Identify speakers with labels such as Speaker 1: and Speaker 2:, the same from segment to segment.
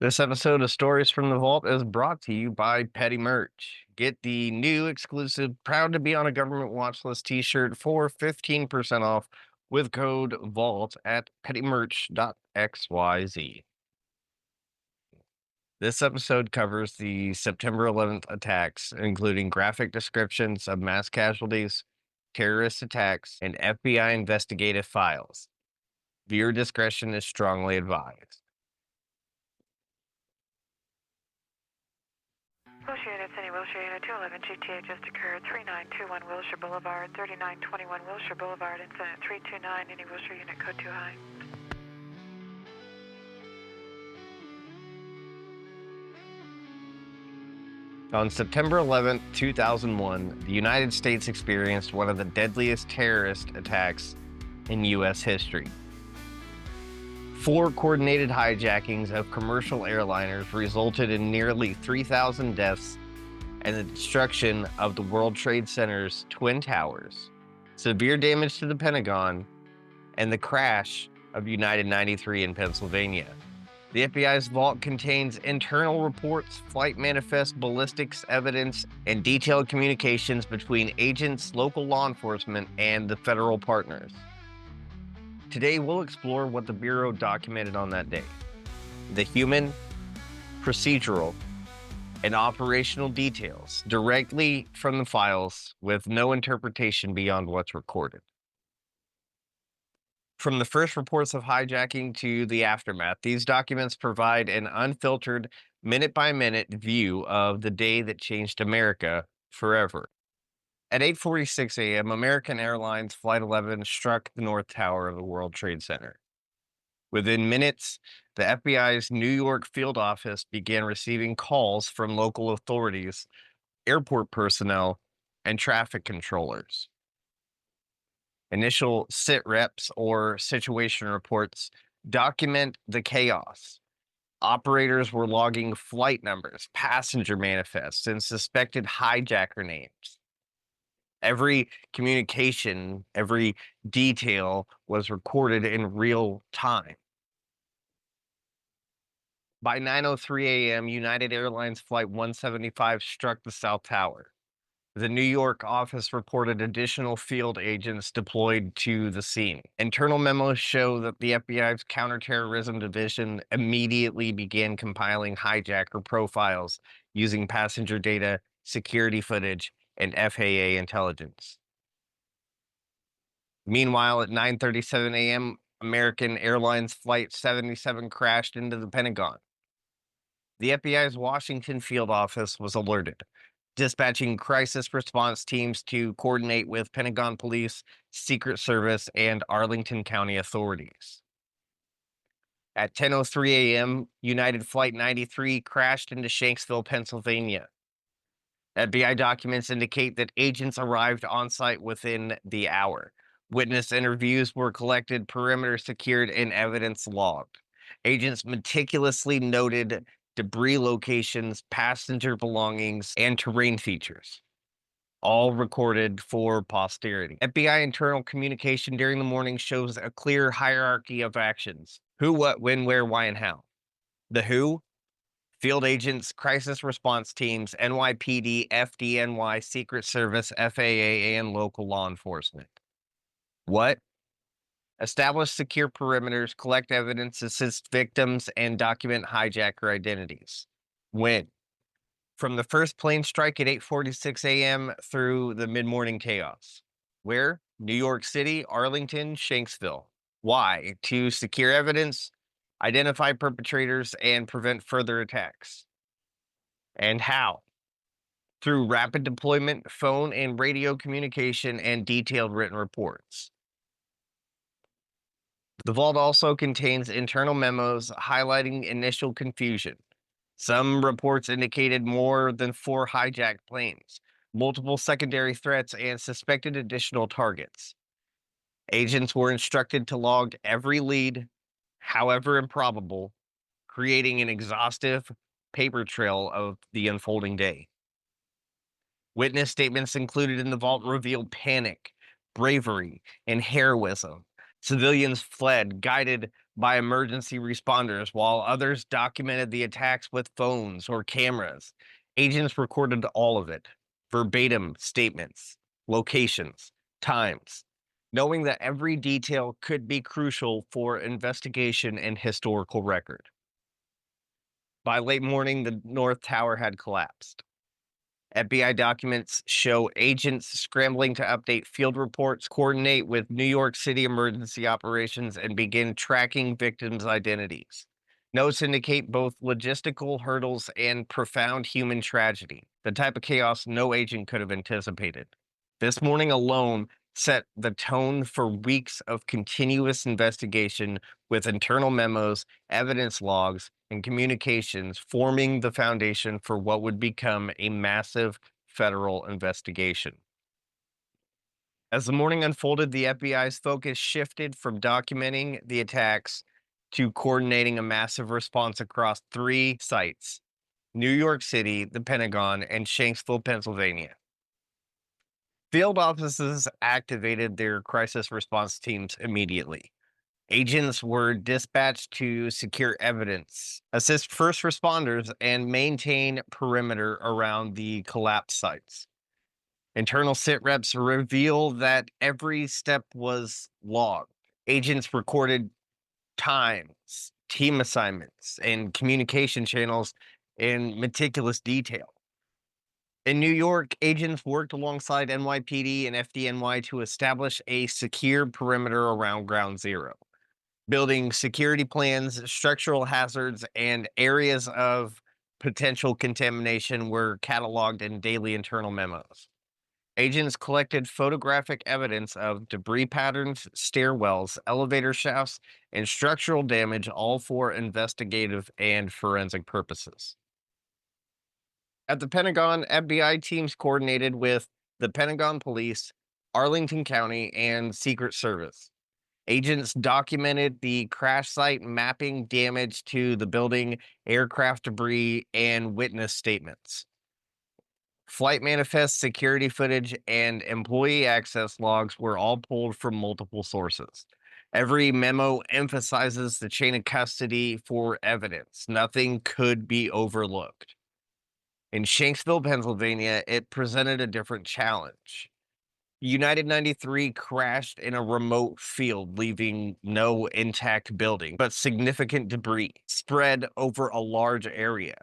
Speaker 1: This episode of Stories from the Vault is brought to you by Petty Merch. Get the new exclusive Proud to Be on a Government Watch List t shirt for 15% off with code VAULT at pettymerch.xyz. This episode covers the September 11th attacks, including graphic descriptions of mass casualties, terrorist attacks, and FBI investigative files. Viewer discretion is strongly advised.
Speaker 2: Wilshire Unit City, Wilshire Unit 211, GTA just occurred, 3921 Wilshire Boulevard, 3921 Wilshire Boulevard, incident 329, any Wilshire Unit code 2 high.
Speaker 1: On September 11, 2001, the United States experienced one of the deadliest terrorist attacks in U.S. history. 4 coordinated hijackings of commercial airliners resulted in nearly 3,000 deaths and the destruction of the World Trade Center's Twin Towers, severe damage to the Pentagon, and the crash of United 93 in Pennsylvania. The FBI's vault contains internal reports, flight manifests, ballistics evidence, and detailed communications between agents, local law enforcement, and the federal partners. Today, we'll explore what the Bureau documented on that day. The human, procedural, and operational details directly from the files with no interpretation beyond what's recorded. From the first reports of hijacking to the aftermath, these documents provide an unfiltered, minute-by-minute view of the day that changed America forever. At 8:46 a.m., American Airlines Flight 11 struck the North Tower of the World Trade Center. Within minutes, the FBI's New York field office began receiving calls from local authorities, airport personnel, and traffic controllers. Initial sit reps or situation reports document the chaos. Operators were logging flight numbers, passenger manifests, and suspected hijacker names. Every communication, every detail was recorded in real time. By 9:03 a.m., United Airlines Flight 175 struck the South Tower. The New York office reported additional field agents deployed to the scene. Internal memos show that the FBI's Counterterrorism Division immediately began compiling hijacker profiles using passenger data, security footage, and FAA intelligence. Meanwhile, at 9:37 a.m., American Airlines Flight 77 crashed into the Pentagon. The FBI's Washington field office was alerted, dispatching crisis response teams to coordinate with Pentagon Police, Secret Service, and Arlington County authorities. At 10:03 a.m., United Flight 93 crashed into Shanksville, Pennsylvania. FBI documents indicate that agents arrived on site within the hour. Witness interviews were collected, perimeter secured, and evidence logged. Agents meticulously noted debris locations, passenger belongings, and terrain features, all recorded for posterity. FBI internal communication during the morning shows a clear hierarchy of actions: who, what, when, where, why, and how. The who: field agents, crisis response teams, NYPD, FDNY, Secret Service, FAA, and local law enforcement. What? Establish secure perimeters, collect evidence, assist victims, and document hijacker identities. When? From the first plane strike at 8:46 a.m. through the mid-morning chaos. Where? New York City, Arlington, Shanksville. Why? To secure evidence, identify perpetrators, and prevent further attacks. And how? Through rapid deployment, phone and radio communication, and detailed written reports. The vault also contains internal memos highlighting initial confusion. Some reports indicated more than 4 hijacked planes, multiple secondary threats, and suspected additional targets. Agents were instructed to log every lead, however improbable, creating an exhaustive paper trail of the unfolding day. Witness statements included in the vault revealed panic, bravery, and heroism. Civilians fled, guided by emergency responders, while others documented the attacks with phones or cameras. Agents recorded all of it, verbatim statements, locations, times, knowing that every detail could be crucial for investigation and historical record. By late morning, the North Tower had collapsed. FBI documents show agents scrambling to update field reports, coordinate with New York City emergency operations, and begin tracking victims' identities. Notes indicate both logistical hurdles and profound human tragedy, the type of chaos no agent could have anticipated. This morning alone set the tone for weeks of continuous investigation with internal memos, evidence logs, and communications forming the foundation for what would become a massive federal investigation. As the morning unfolded, the FBI's focus shifted from documenting the attacks to coordinating a massive response across 3 sites: New York City, the Pentagon, and Shanksville, Pennsylvania. Field offices activated their crisis response teams immediately. Agents were dispatched to secure evidence, assist first responders, and maintain perimeter around the collapse sites. Internal sit reps reveal that every step was logged. Agents recorded times, team assignments, and communication channels in meticulous detail. In New York, agents worked alongside NYPD and FDNY to establish a secure perimeter around Ground Zero. Building security plans, structural hazards, and areas of potential contamination were cataloged in daily internal memos. Agents collected photographic evidence of debris patterns, stairwells, elevator shafts, and structural damage, all for investigative and forensic purposes. At the Pentagon, FBI teams coordinated with the Pentagon Police, Arlington County, and Secret Service. Agents documented the crash site, mapping damage to the building, aircraft debris, and witness statements. Flight manifests, security footage, and employee access logs were all pulled from multiple sources. Every memo emphasizes the chain of custody for evidence. Nothing could be overlooked. In Shanksville, Pennsylvania, it presented a different challenge. United 93 crashed in a remote field, leaving no intact building, but significant debris spread over a large area.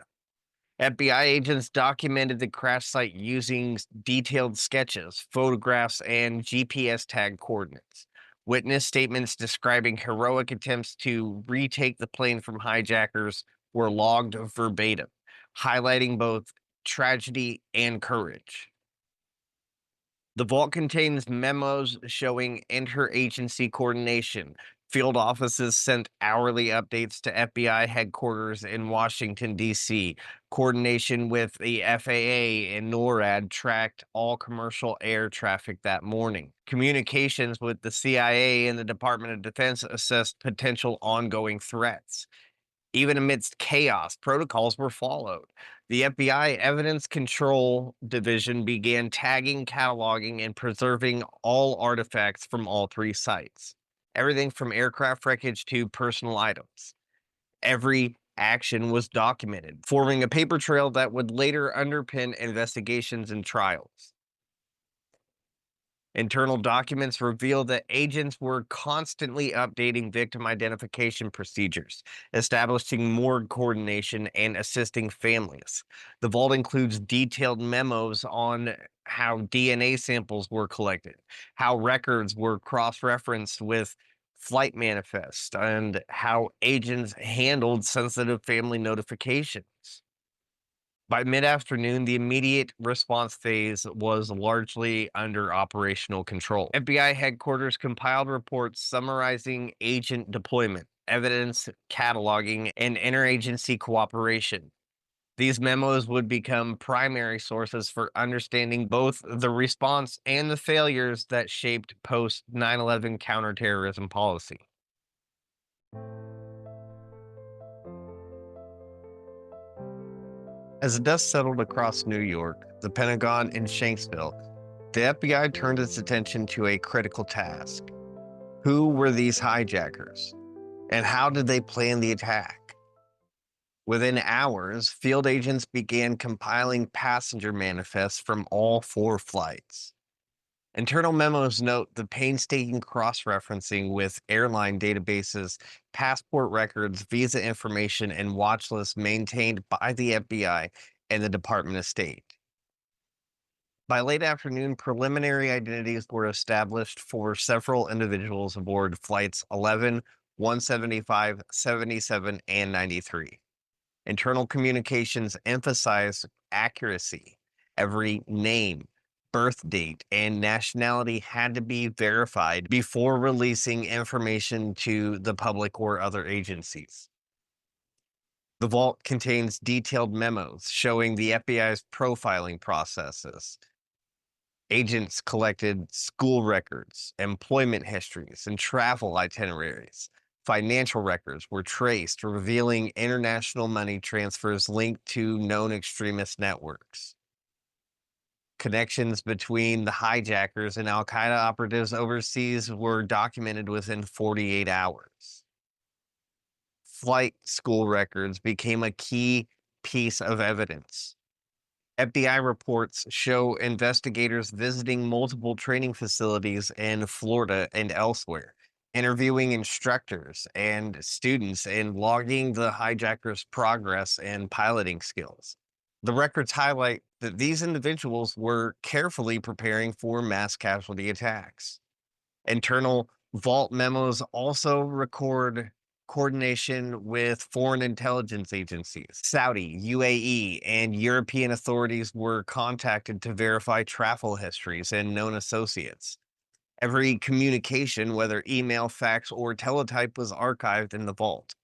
Speaker 1: FBI agents documented the crash site using detailed sketches, photographs, and GPS tag coordinates. Witness statements describing heroic attempts to retake the plane from hijackers were logged verbatim, highlighting both tragedy and courage. The vault contains memos showing interagency coordination. Field offices sent hourly updates to FBI headquarters in Washington, D.C. Coordination with the FAA and NORAD tracked all commercial air traffic that morning. Communications with the CIA and the Department of Defense assessed potential ongoing threats. Even amidst chaos, protocols were followed. The FBI Evidence Control Division began tagging, cataloging, and preserving all artifacts from all 3 sites. Everything from aircraft wreckage to personal items. Every action was documented, forming a paper trail that would later underpin investigations and trials. Internal documents reveal that agents were constantly updating victim identification procedures, establishing morgue coordination, and assisting families. The vault includes detailed memos on how DNA samples were collected, how records were cross-referenced with flight manifests, and how agents handled sensitive family notifications. By mid-afternoon, the immediate response phase was largely under operational control. FBI headquarters compiled reports summarizing agent deployment, evidence cataloging, and interagency cooperation. These memos would become primary sources for understanding both the response and the failures that shaped post-9/11 counterterrorism policy. As the dust settled across New York, the Pentagon, and Shanksville, the FBI turned its attention to a critical task: Who were these hijackers? And how did they plan the attack? Within hours, field agents began compiling passenger manifests from all 4 flights. Internal memos note the painstaking cross-referencing with airline databases, passport records, visa information, and watch lists maintained by the FBI and the Department of State. By late afternoon, preliminary identities were established for several individuals aboard flights 11, 175, 77, and 93. Internal communications emphasize accuracy. Every name, birth date, and nationality had to be verified before releasing information to the public or other agencies. The vault contains detailed memos showing the FBI's profiling processes. Agents collected school records, employment histories, and travel itineraries. Financial records were traced, revealing international money transfers linked to known extremist networks. Connections between the hijackers and Al Qaeda operatives overseas were documented within 48 hours. Flight school records became a key piece of evidence. FBI reports show investigators visiting multiple training facilities in Florida and elsewhere, interviewing instructors and students, and logging the hijackers' progress and piloting skills. The records highlight that these individuals were carefully preparing for mass casualty attacks. Internal vault memos also record coordination with foreign intelligence agencies. Saudi, UAE, and European authorities were contacted to verify travel histories and known associates. Every communication, whether email, fax, or teletype, was archived in the vault.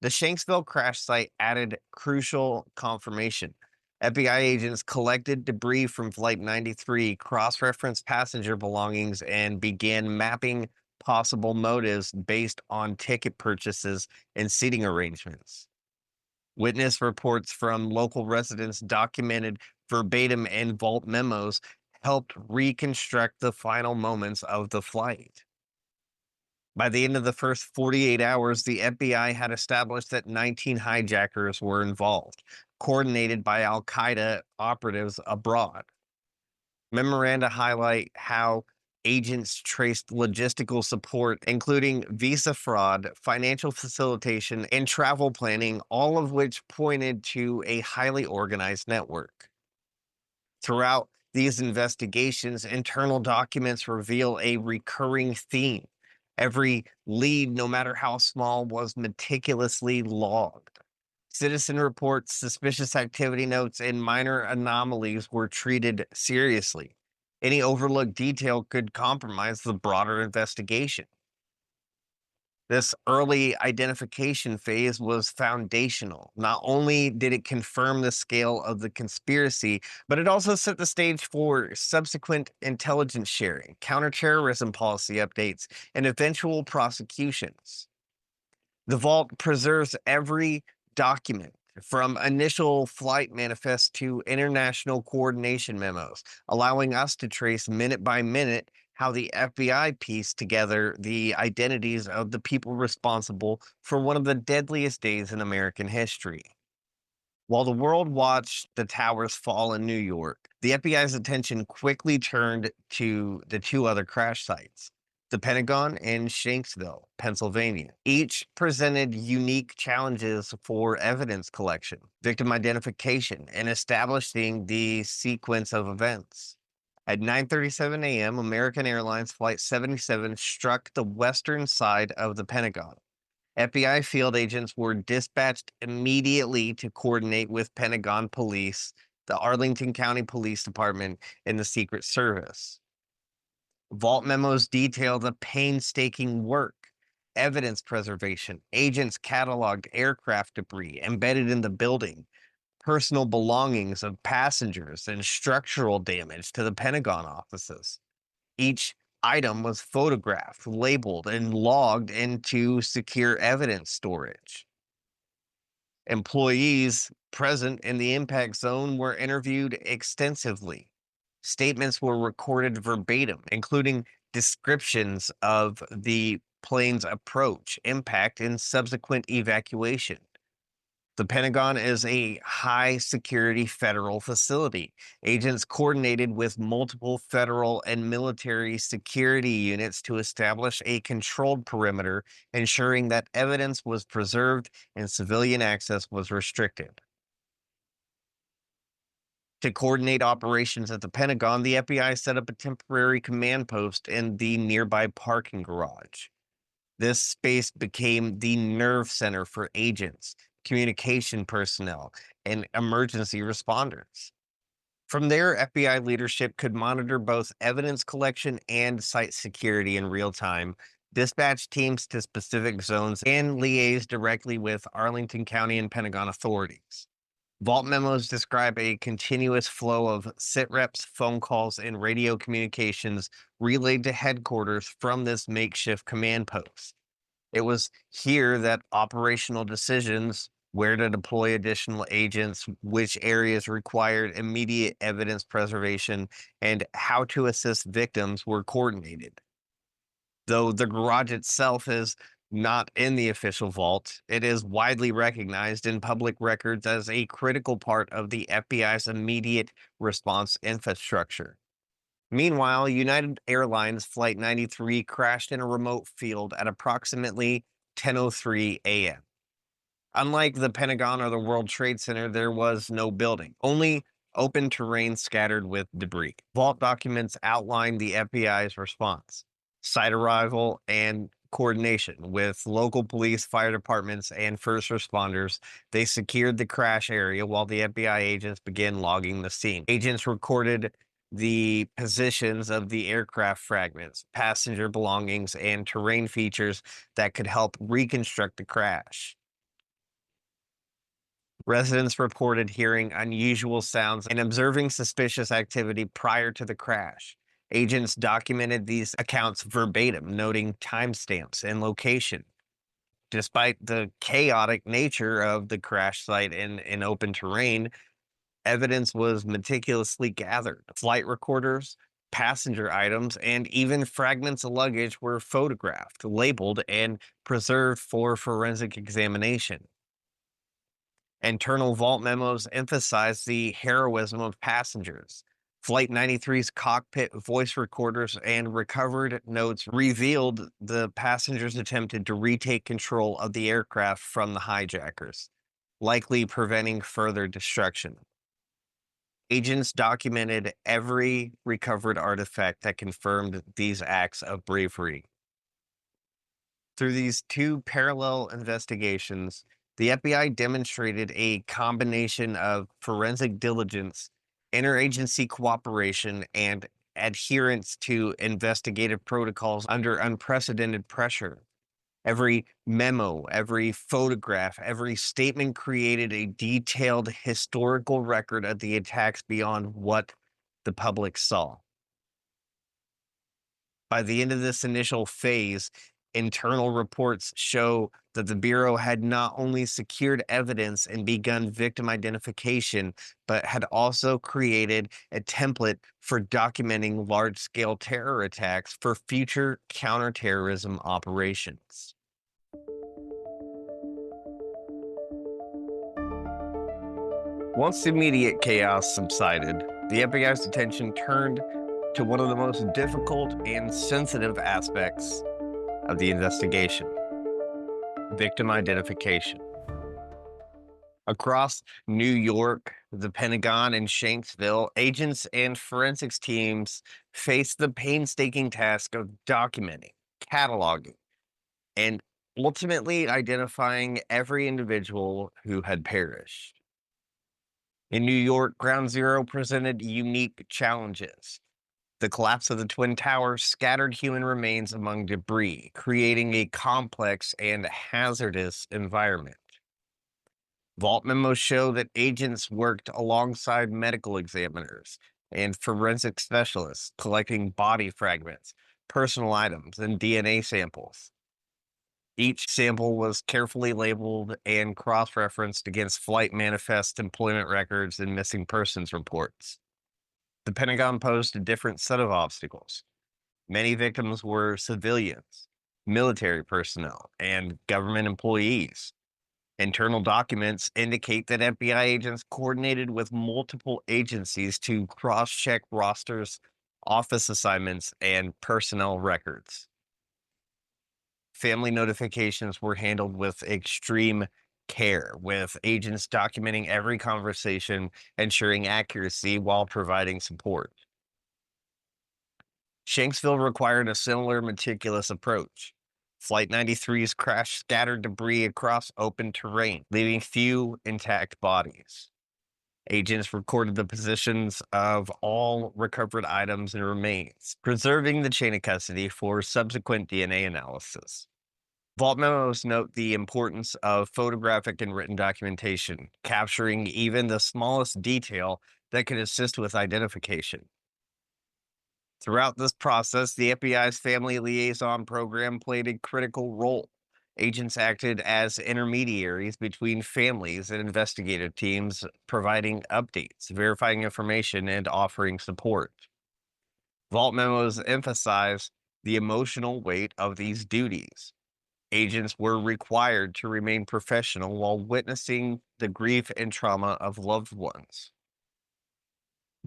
Speaker 1: The Shanksville crash site added crucial confirmation. FBI agents collected debris from Flight 93, cross-referenced passenger belongings, and began mapping possible motives based on ticket purchases and seating arrangements. Witness reports from local residents documented verbatim and vault memos helped reconstruct the final moments of the flight. By the end of the first 48 hours, the FBI had established that 19 hijackers were involved, coordinated by Al Qaeda operatives abroad. Memoranda highlight how agents traced logistical support, including visa fraud, financial facilitation, and travel planning, all of which pointed to a highly organized network. Throughout these investigations, internal documents reveal a recurring theme. Every lead, no matter how small, was meticulously logged. Citizen reports, suspicious activity notes, and minor anomalies were treated seriously. Any overlooked detail could compromise the broader investigation. This early identification phase was foundational. Not only did it confirm the scale of the conspiracy, but it also set the stage for subsequent intelligence sharing, counterterrorism policy updates, and eventual prosecutions. The vault preserves every document from initial flight manifests to international coordination memos, allowing us to trace minute by minute how the FBI pieced together the identities of the people responsible for one of the deadliest days in American history. While the world watched the towers fall in New York, the FBI's attention quickly turned to the 2 other crash sites, the Pentagon and Shanksville, Pennsylvania. Each presented unique challenges for evidence collection, victim identification, and establishing the sequence of events. At 9:37 a.m., American Airlines Flight 77 struck the western side of the Pentagon. FBI field agents were dispatched immediately to coordinate with Pentagon Police, the Arlington County Police Department, and the Secret Service. Vault memos detail the painstaking work, evidence preservation. Agents cataloged aircraft debris embedded in the building, personal belongings of passengers, and structural damage to the Pentagon offices. Each item was photographed, labeled, and logged into secure evidence storage. Employees present in the impact zone were interviewed extensively. Statements were recorded verbatim, including descriptions of the plane's approach, impact, and subsequent evacuation. The Pentagon is a high security federal facility. Agents coordinated with multiple federal and military security units to establish a controlled perimeter, ensuring that evidence was preserved and civilian access was restricted. To coordinate operations at the Pentagon, the FBI set up a temporary command post in the nearby parking garage. This space became the nerve center for agents, communication personnel, and emergency responders. From there, FBI leadership could monitor both evidence collection and site security in real time, dispatch teams to specific zones, and liaise directly with Arlington County and Pentagon authorities. Vault memos describe a continuous flow of SITREPs, phone calls, and radio communications relayed to headquarters from this makeshift command post. It was here that operational decisions, where to deploy additional agents, which areas required immediate evidence preservation, and how to assist victims were coordinated. Though the garage itself is not in the official vault, it is widely recognized in public records as a critical part of the FBI's immediate response infrastructure. Meanwhile, United Airlines Flight 93 crashed in a remote field at approximately 10:03 a.m. Unlike the Pentagon or the World Trade Center, there was no building, only open terrain scattered with debris. Vault documents outline the FBI's response, site arrival, and coordination with local police, fire departments, and first responders. They secured the crash area while the FBI agents began logging the scene. Agents recorded the positions of the aircraft fragments, passenger belongings, and terrain features that could help reconstruct the crash. Residents reported hearing unusual sounds and observing suspicious activity prior to the crash. Agents documented these accounts verbatim, noting timestamps and location. Despite the chaotic nature of the crash site in open terrain, evidence was meticulously gathered. Flight recorders, passenger items, and even fragments of luggage were photographed, labeled, and preserved for forensic examination. Internal vault memos emphasize the heroism of passengers. Flight 93's cockpit voice recorders and recovered notes revealed the passengers attempted to retake control of the aircraft from the hijackers, likely preventing further destruction. Agents documented every recovered artifact that confirmed these acts of bravery. Through these two parallel investigations, the FBI demonstrated a combination of forensic diligence, interagency cooperation, and adherence to investigative protocols under unprecedented pressure. Every memo, every photograph, every statement created a detailed historical record of the attacks beyond what the public saw. By the end of this initial phase, internal reports show that the Bureau had not only secured evidence and begun victim identification, but had also created a template for documenting large-scale terror attacks for future counterterrorism operations. Once the immediate chaos subsided, the FBI's attention turned to one of the most difficult and sensitive aspects of the investigation: victim identification. Across New York, the Pentagon, and Shanksville, agents and forensics teams faced the painstaking task of documenting, cataloging, and ultimately identifying every individual who had perished. In New York, Ground Zero presented unique challenges. The collapse of the Twin Towers scattered human remains among debris, creating a complex and hazardous environment. Vault memos show that agents worked alongside medical examiners and forensic specialists, collecting body fragments, personal items, and DNA samples. Each sample was carefully labeled and cross-referenced against flight manifests, employment records, and missing persons reports. The Pentagon posed a different set of obstacles. Many victims were civilians, military personnel, and government employees. Internal documents indicate that FBI agents coordinated with multiple agencies to cross check rosters, office assignments, and personnel records. Family notifications were handled with extreme care, with agents documenting every conversation, ensuring accuracy while providing support. Shanksville required a similar meticulous approach. Flight 93's crash scattered debris across open terrain, leaving few intact bodies. Agents recorded the positions of all recovered items and remains, preserving the chain of custody for subsequent DNA analysis. Vault memos note the importance of photographic and written documentation, capturing even the smallest detail that could assist with identification. Throughout this process, the FBI's Family Liaison Program played a critical role. Agents acted as intermediaries between families and investigative teams, providing updates, verifying information, and offering support. Vault memos emphasize the emotional weight of these duties. Agents were required to remain professional while witnessing the grief and trauma of loved ones.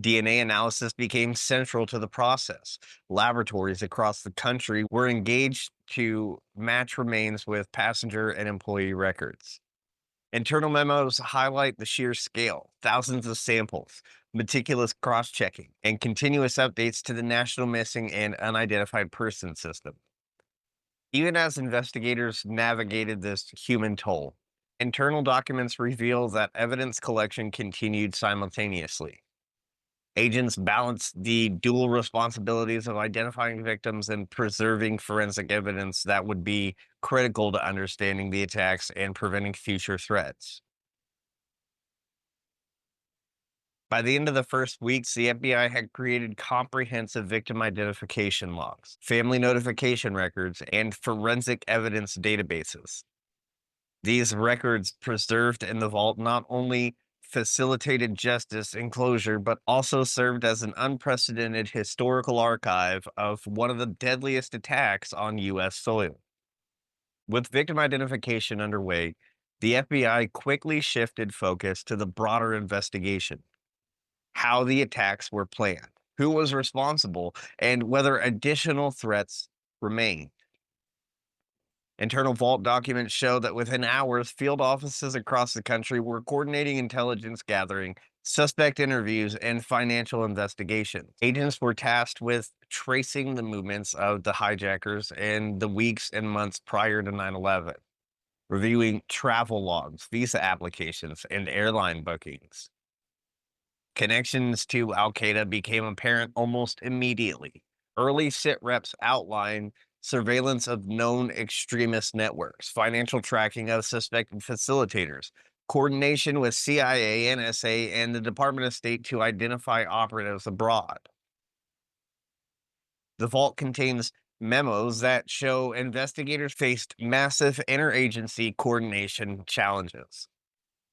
Speaker 1: DNA analysis became central to the process. Laboratories across the country were engaged to match remains with passenger and employee records. Internal memos highlight the sheer scale, thousands of samples, meticulous cross checking, and continuous updates to the National Missing and Unidentified Person System. Even as investigators navigated this human toll, internal documents reveal that evidence collection continued simultaneously. Agents balanced the dual responsibilities of identifying victims and preserving forensic evidence that would be critical to understanding the attacks and preventing future threats. By the end of the first weeks, the FBI had created comprehensive victim identification logs, family notification records, and forensic evidence databases. These records preserved in the vault not only facilitated justice and closure, but also served as an unprecedented historical archive of one of the deadliest attacks on U.S. soil. With victim identification underway, the FBI quickly shifted focus to the broader investigation: how the attacks were planned, who was responsible, and whether additional threats remained. Internal vault documents show that within hours, field offices across the country were coordinating intelligence gathering, suspect interviews, and financial investigations. Agents were tasked with tracing the movements of the hijackers in the weeks and months prior to 9/11, reviewing travel logs, visa applications, and airline bookings. Connections to Al Qaeda became apparent almost immediately. Early sit reps outlined surveillance of known extremist networks, financial tracking of suspected facilitators, coordination with CIA, NSA, and the Department of State to identify operatives abroad. The vault contains memos that show investigators faced massive interagency coordination challenges.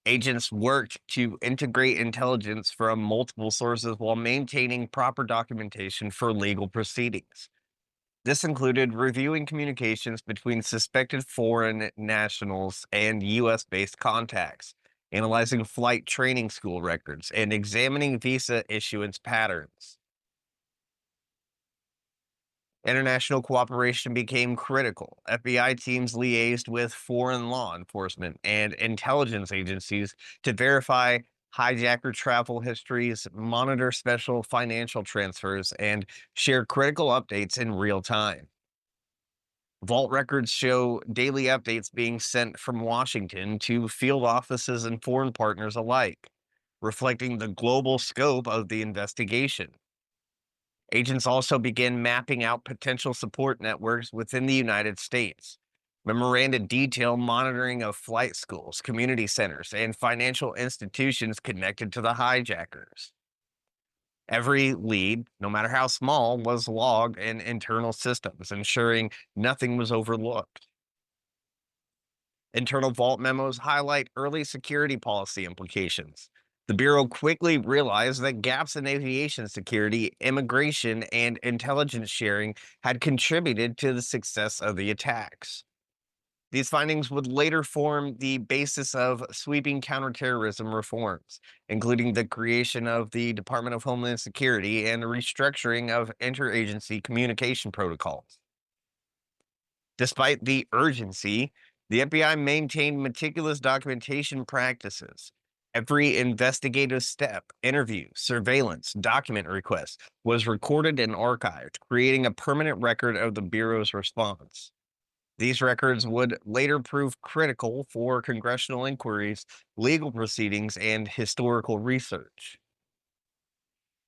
Speaker 1: Agents worked to integrate intelligence from multiple sources while maintaining proper documentation for legal proceedings. This included reviewing communications between suspected foreign nationals and U.S. based contacts, analyzing flight training school records, and examining visa issuance patterns. International cooperation became critical. FBI teams liaised with foreign law enforcement and intelligence agencies to verify hijacker travel histories, monitor special financial transfers, and share critical updates in real time. Vault records show daily updates being sent from Washington to field offices and foreign partners alike, reflecting the global scope of the investigation. Agents also began mapping out potential support networks within the United States. Memoranda detail monitoring of flight schools, community centers, and financial institutions connected to the hijackers. Every lead, no matter how small, was logged in internal systems, ensuring nothing was overlooked. Internal vault memos highlight early security policy implications. The Bureau quickly realized that gaps in aviation security, immigration, and intelligence sharing had contributed to the success of the attacks. These findings would later form the basis of sweeping counterterrorism reforms, including the creation of the Department of Homeland Security and the restructuring of interagency communication protocols. Despite the urgency, the FBI maintained meticulous documentation practices. Every investigative step, interview, surveillance, document request was recorded and archived, creating a permanent record of the Bureau's response. These records would later prove critical for congressional inquiries, legal proceedings, and historical research.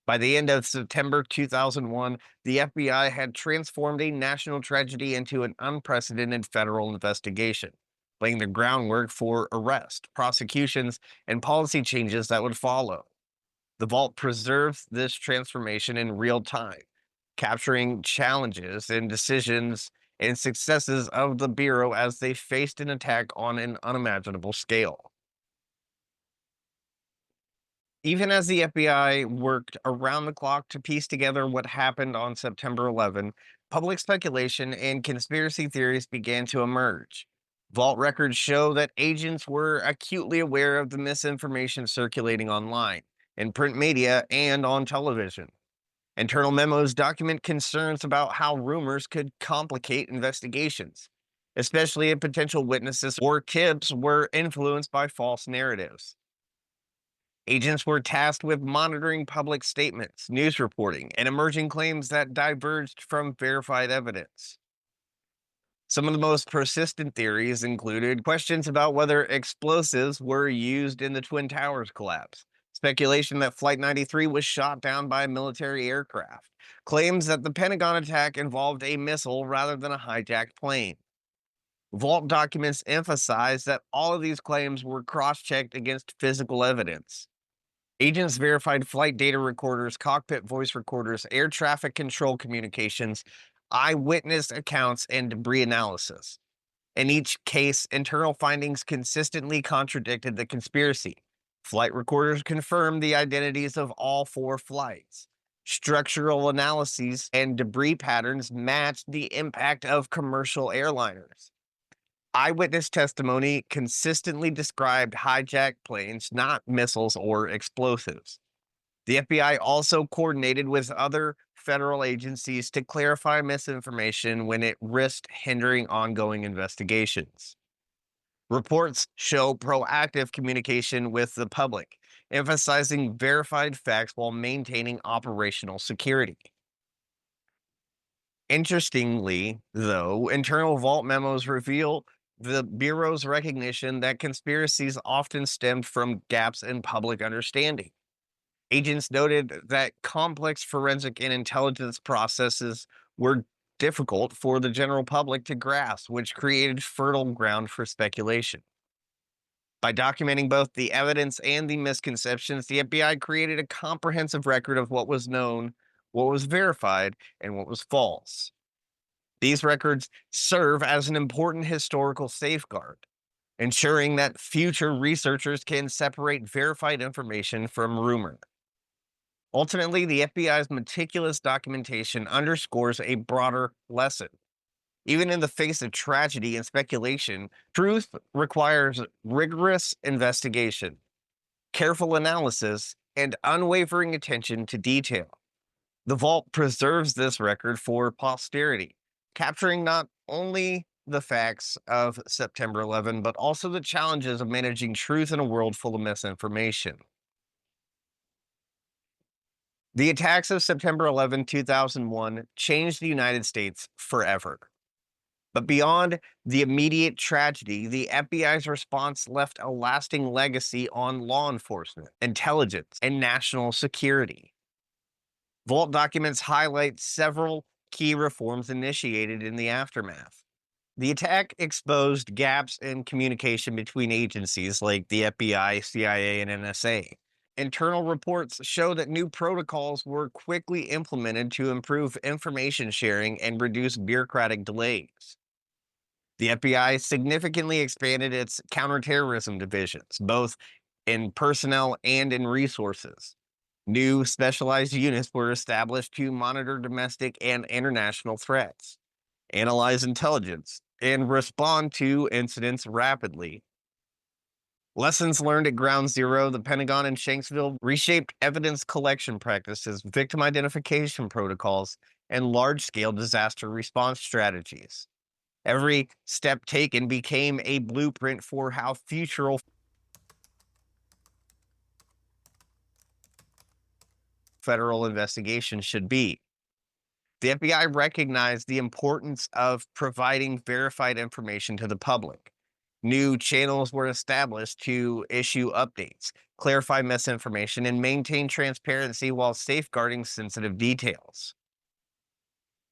Speaker 1: By the end of September 2001, the FBI had transformed a national tragedy into an unprecedented federal investigation, laying the groundwork for arrest, prosecutions, and policy changes that would follow. The Vault preserves this transformation in real time, capturing challenges and decisions and successes of the Bureau as they faced an attack on an unimaginable scale. Even as the FBI worked around the clock to piece together what happened on September 11, public speculation and conspiracy theories began to emerge. Vault records show that agents were acutely aware of the misinformation circulating online, in print media, and on television. Internal memos document concerns about how rumors could complicate investigations, especially if potential witnesses or tips were influenced by false narratives. Agents were tasked with monitoring public statements, news reporting, and emerging claims that diverged from verified evidence. Some of the most persistent theories included questions about whether explosives were used in the Twin Towers collapse, speculation that Flight 93 was shot down by a military aircraft, claims that the Pentagon attack involved a missile rather than a hijacked plane. Vault documents emphasize that all of these claims were cross checked against physical evidence. Agents verified flight data recorders, cockpit voice recorders, air traffic control communications, eyewitness accounts, and debris analysis. In each case, internal findings consistently contradicted the conspiracy. Flight recorders confirmed the identities of all four flights. Structural analyses and debris patterns matched the impact of commercial airliners. Eyewitness testimony consistently described hijacked planes, not missiles or explosives. The FBI also coordinated with other federal agencies to clarify misinformation when it risked hindering ongoing investigations. Reports show proactive communication with the public, emphasizing verified facts while maintaining operational security. Interestingly, though, internal Vault memos reveal the Bureau's recognition that conspiracies often stemmed from gaps in public understanding. Agents noted that complex forensic and intelligence processes were difficult for the general public to grasp, which created fertile ground for speculation. By documenting both the evidence and the misconceptions, the FBI created a comprehensive record of what was known, what was verified, and what was false. These records serve as an important historical safeguard, ensuring that future researchers can separate verified information from rumor. Ultimately, the FBI's meticulous documentation underscores a broader lesson. Even in the face of tragedy and speculation, truth requires rigorous investigation, careful analysis, and unwavering attention to detail. The Vault preserves this record for posterity, capturing not only the facts of September 11, but also the challenges of managing truth in a world full of misinformation. The attacks of September 2001 changed the United States forever. But beyond the immediate tragedy, the FBI's response left a lasting legacy on law enforcement, intelligence, and national security. Vault documents highlight several key reforms initiated in the aftermath. The attack exposed gaps in communication between agencies like the FBI, CIA, and NSA. Internal reports show that new protocols were quickly implemented to improve information sharing and reduce bureaucratic delays. The FBI significantly expanded its counterterrorism divisions, both in personnel and in resources. New specialized units were established to monitor domestic and international threats, analyze intelligence, and respond to incidents rapidly. Lessons learned at Ground Zero, the Pentagon, and Shanksville reshaped evidence collection practices, victim identification protocols, and large-scale disaster response strategies. Every step taken became a blueprint for how future federal investigations should be. The FBI recognized the importance of providing verified information to the public. New channels were established to issue updates, clarify misinformation, and maintain transparency while safeguarding sensitive details.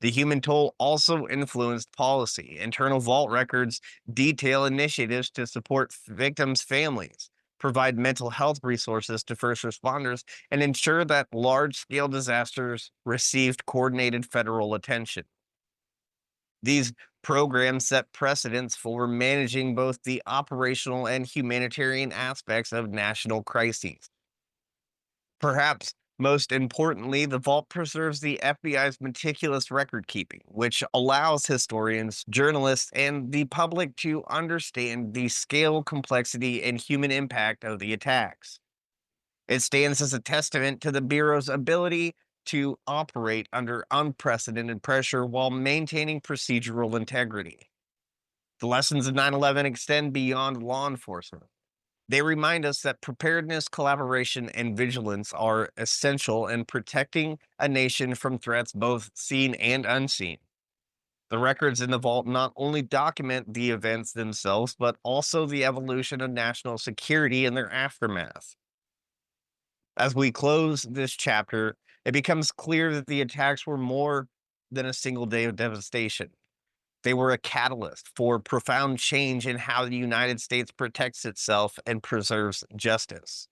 Speaker 1: The human toll also influenced policy. Internal vault records detail initiatives to support victims' families, provide mental health resources to first responders, and ensure that large-scale disasters received coordinated federal attention. These programs set precedents for managing both the operational and humanitarian aspects of national crises. Perhaps most importantly, the vault preserves the FBI's meticulous record keeping, which allows historians, journalists, and the public to understand the scale, complexity, and human impact of the attacks. It stands as a testament to the Bureau's ability to operate under unprecedented pressure while maintaining procedural integrity. The lessons of 9/11 extend beyond law enforcement. They remind us that preparedness, collaboration, and vigilance are essential in protecting a nation from threats both seen and unseen. The records in the vault not only document the events themselves, but also the evolution of national security and their aftermath. As we close this chapter, it becomes clear that the attacks were more than a single day of devastation. They were a catalyst for profound change in how the United States protects itself and preserves justice.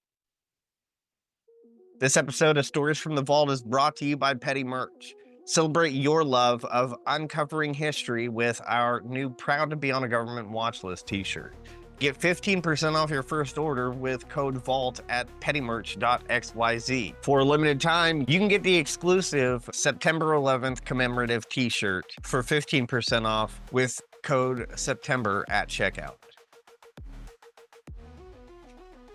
Speaker 1: This episode of Stories from the Vault is brought to you by Petty Merch. Celebrate your love of uncovering history with our new Proud to Be on a Government Watch List t-shirt. Get 15% off your first order with code VAULT at pettymerch.xyz. For a limited time, you can get the exclusive September 11th commemorative t-shirt for 15% off with code September at checkout.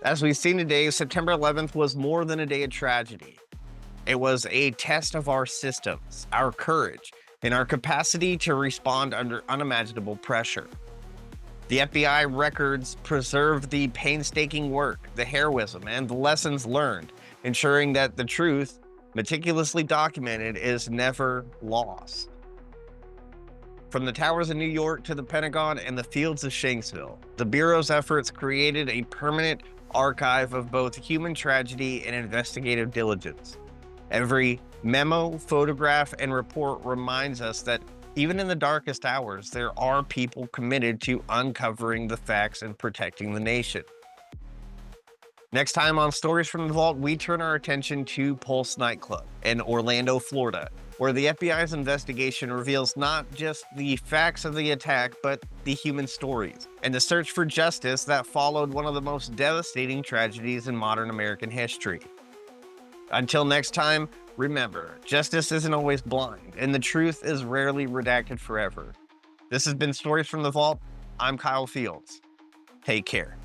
Speaker 1: As we've seen today, September 11th was more than a day of tragedy. It was a test of our systems, our courage, and our capacity to respond under unimaginable pressure. The FBI records preserve the painstaking work, the heroism, and the lessons learned, ensuring that the truth, meticulously documented, is never lost. From the towers of New York to the Pentagon and the fields of Shanksville, the Bureau's efforts created a permanent archive of both human tragedy and investigative diligence. Every memo, photograph, and report reminds us that even in the darkest hours, there are people committed to uncovering the facts and protecting the nation. Next time on Stories from the Vault, we turn our attention to Pulse Nightclub in Orlando, Florida, where the FBI's investigation reveals not just the facts of the attack, but the human stories and the search for justice that followed one of the most devastating tragedies in modern American history. Until next time, remember, justice isn't always blind, and the truth is rarely redacted forever. This has been Stories from the Vault. I'm Kyle Fields. Take care.